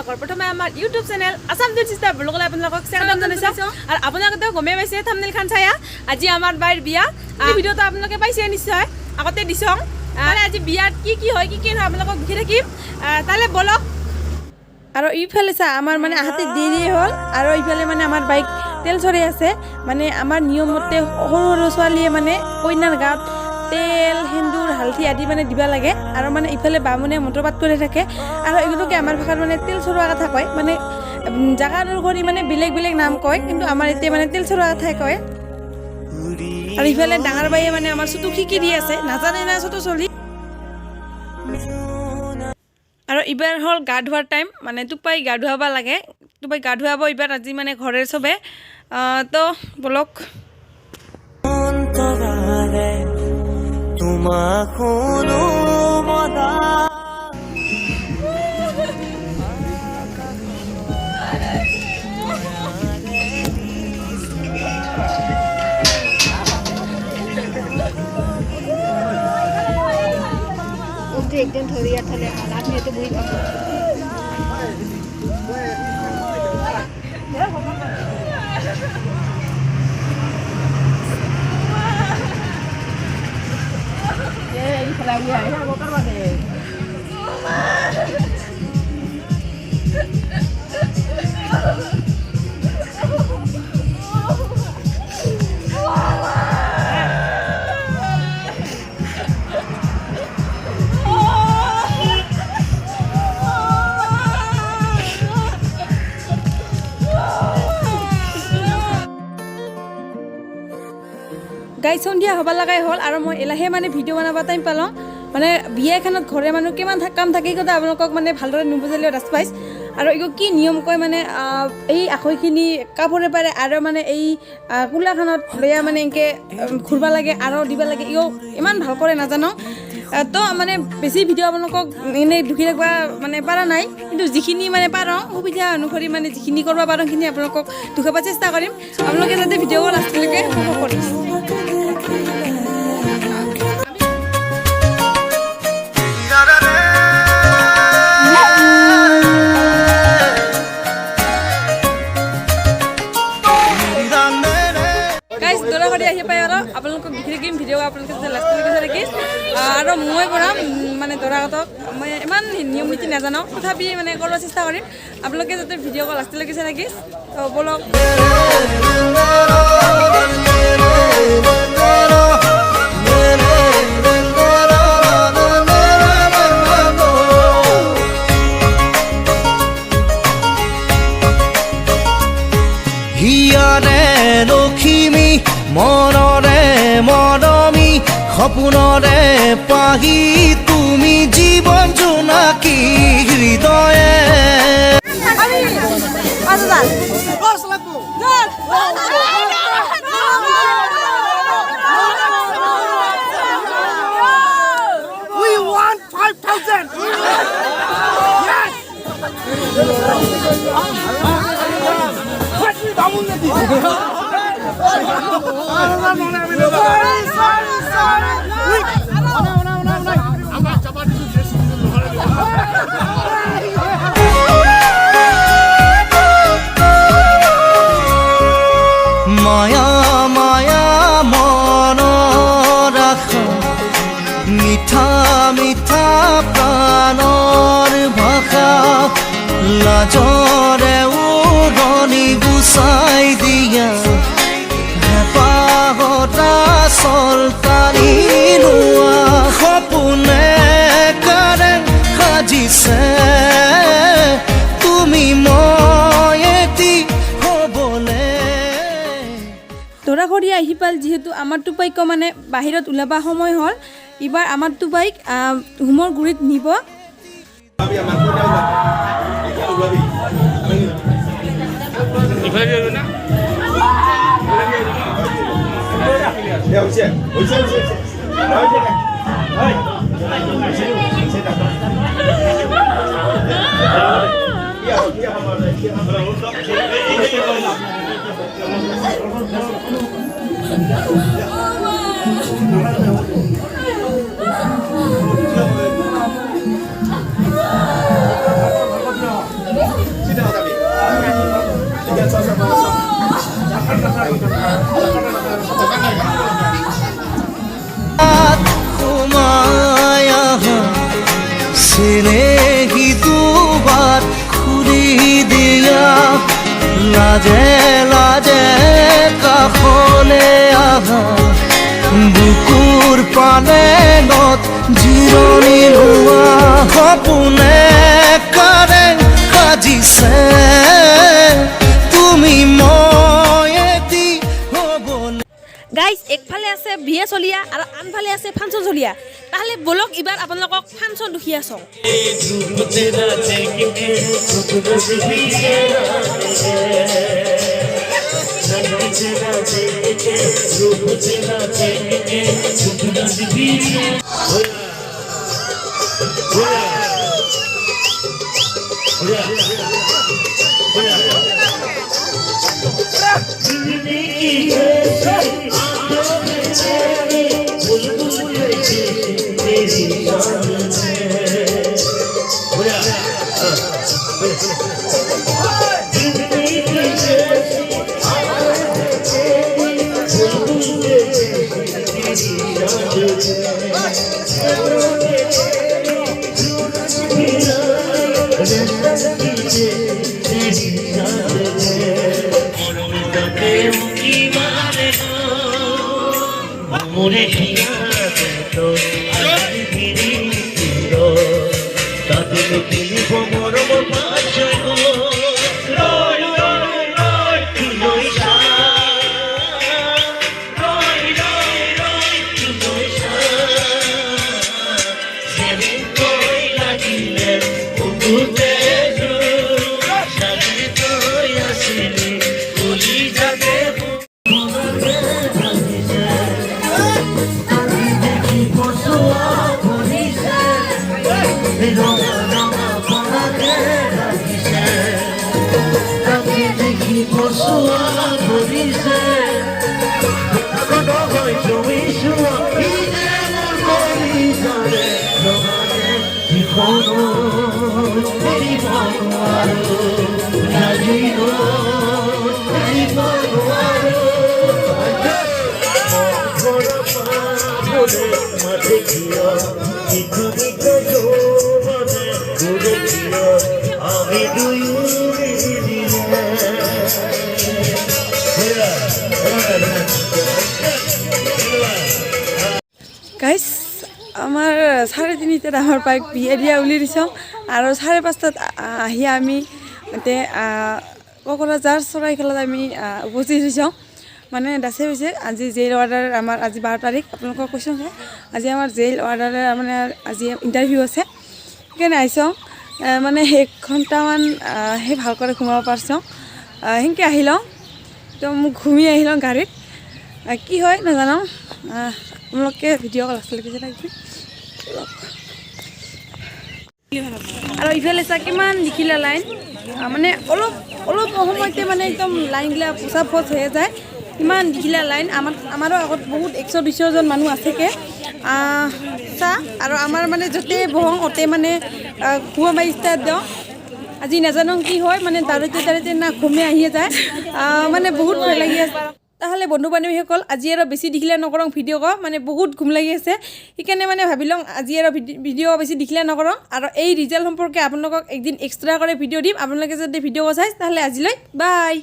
আপোনালোকৰ প্ৰথমে আমাৰ YouTube channel Assam tour sister ব্লগলৈ আপোনালোকক স্বাগতম জনাইছোঁ আৰু আপোনালোকেতো গমেই পাইছে থাম্বনেইলখন চাই আজি আমাৰ বাইৰ বিয়া ভিডিঅ'টো আপোনালোকে পাইছে নিশ্চয় আগতে দিছোঁ মানে আজি বিয়াত কি হয় কি নহয় আপোনালোকক দেখি থাকিম তালে বলক আৰু ইফালে চা আমাৰ মানে আহাতে দেৰি হ'ল আৰু ইফালে মানে আমাৰ বাইক তেল চৰি আছে মানে আমাৰ নিয়মতে সৰু ছোৱালীয়ে মানে কইনাৰ গাত তেল সেন্দুৰ হালধি আদি মানে দিবা লাগে আৰু মানে ইফালে বামুণে মটৰপাত কৰি থাকে আৰু এগুলোকে আমাৰ ভাষাত মানে তেল চৰোৱা কথা কয় মানে জাগা অনুসৰি মানে বেলেগ নাম কয় কিন্তু আমাৰ এতিয়া মানে তেল চৰোৱা কথাই কয় আৰু ইফালে ডাঙৰ বাইয়ে মানে আমাৰ চুটো শিকি দি আছে নাজানে না চুটো চলি আৰু এইবাৰ হ'ল গা ধোৱাৰ টাইম মানে টোপাই গা ধুৱাব লাগে টোপাই গা ধুৱাব এইবাৰ আজি মানে ঘৰে চবে তো বলক एकदम थोड़ी अच्छा ले हालात में तो बुरी बात ये खिला गया है वो करवा दे গাই সন্ধিয়া হবা লাগাই হ'ল আৰু মই এলাহে মানে ভিডিঅ' বনাব টাইম পালোঁ মানে বিয়া এখনত ঘৰে মানুহ কিমান কাম থাকে কথা আপোনালোকক মানে ভালদৰে নুবুজালেও ৰাজ পাইছ আৰু এইটো কি নিয়ম কয় মানে এই আখৈখিনি কাপোৰে পাৰে আৰু মানে এই কুলাখনত লৈ মানে এনেকৈ ঘূৰিব লাগে আৰু দিব লাগে ইও ইমান ভাল কৰে নাজানো তো মানে বেছি ভিডিঅ' আপোনালোকক এনেই দুখি থাকিব মানে পৰা নাই কিন্তু যিখিনি মানে পাৰোঁ সুবিধা অনুসৰি মানে যিখিনি কৰিব পাৰোঁ সেইখিনি আপোনালোকক দুখাব চেষ্টা কৰিম আপোনালোকে যাতে ভিডিঅ' লাষ্টলৈকে উপভোগ কৰিম আহি পাই আৰু আপোনালোকক দেখি থাকিম ভিডিঅ' আপোনালোকে লাষ্টলৈকে চাই থাকিম আৰু মই বনাম মানে দৰাহঁতক মই ইমান নিয়ম নীতি নাজানো তথাপি মানে কৰিব চেষ্টা কৰিম আপোনালোকে যাতে ভিডিঅ' লাষ্টলৈকে চাই থাকিম তো বলক লখিমী মনৰে মৰমী সপোনৰে পাহি তুমি জীৱন জোনাকী হৃদয়ে We want 5,000. Yes. মায়া মায়া মনৰ আশা মিঠা মিঠা প্ৰাণৰ ভাষা লাজৰে উৰণি গুচাই দিয়া হেঁপাহতা চলতানি লোৱা সপোনে কাৰে সাজিছে তুমি মই এটি হ'বলে দৰাঘৰীয়া আহি পাল যিহেতু আমাৰ টোপাইক মানে বাহিৰত ওলাবা সময় হ'ল এইবাৰ আমাৰ টোপাইক হোমৰ গুৰিত নিব ঘুমায়া চিনেহি দুবাৰ খুলি দিয়া লাজে লাজে কাষলে আহা বুকুৰ পালেঙত জিৰণি লোৱা সপোনে কাৰে সাজিছে তুমি মই এটি হ'বনে। গাইজ একফালে আছে বিয়া চলিয়া আৰু আনফালে আছে ফাংচন চলিয়া তাহলে বলক এবাৰ আপোনালোকক ফাংচন দুখিয়া চাওঁ গাইজ আমাৰ 3:30 আমাৰ বাইক বিয়া দিয়া উলি দিছোঁ আৰু 5:30 আহি আমি এতিয়া কোকৰাঝাৰ চৰাইখালত আমি উপস্থিত হৈছোঁ মানে দাসে হৈছে আজি জেইল অৰ্ডাৰ আমাৰ আজি 12 তাৰিখ আপোনালোকক কৈছোঁ যে আজি আমাৰ জেইল অৰ্ডাৰ মানে আজি ইণ্টাৰভিউ আছে সেইকাৰণে আহিছোঁ মানে 1 ঘণ্টামান সেই ভাল কৰি ঘুমাব পাৰিছোঁ সেনেকৈ আহি লওঁ তো মোক ঘুমি আহি লওঁ গাড়ীত কি হয় নাজানো আপোনালোকে ভিডিঅ' কল লাগিছে লাগিছে আৰু ইফালে চা কিমান লিখিলে লাইন মানে অলপ সময়তে মানে একদম লাইনগিলা পোচা ফচ হৈ যায় ইমান লিখিলে লাইন আমাৰো আগত বহুত 100-200 জন মানুহ আছেকে চা আৰু আমাৰ মানে য'তে বহং অতে মানে ঘুমা মাৰি ষ্টাৰ্ট দিওঁ আজি নাজানো কি হয় মানে দাঁড়াতে না ঘুমে আহিয়ে যায় মানে বহুত ভয় লাগি আছে তাহলে বন্ধু বান্ধৱীসকল আজি আৰু বেছি দেখিলে নকৰোঁ ভিডিঅ' ক মানে বহুত ঘুম লাগি আছে সেইকাৰণে মানে ভাবিলোঁ আজি আৰু ভিডিঅ' বেছি দেখিলে নকৰোঁ আৰু এই ৰিজাল্ট সম্পৰ্কে আপোনালোকক একদিন এক্সট্ৰা কৰি ভিডিঅ' দিম আপোনালোকে যদি ভিডিঅ' চাই তাহলে আজিলৈ বাই।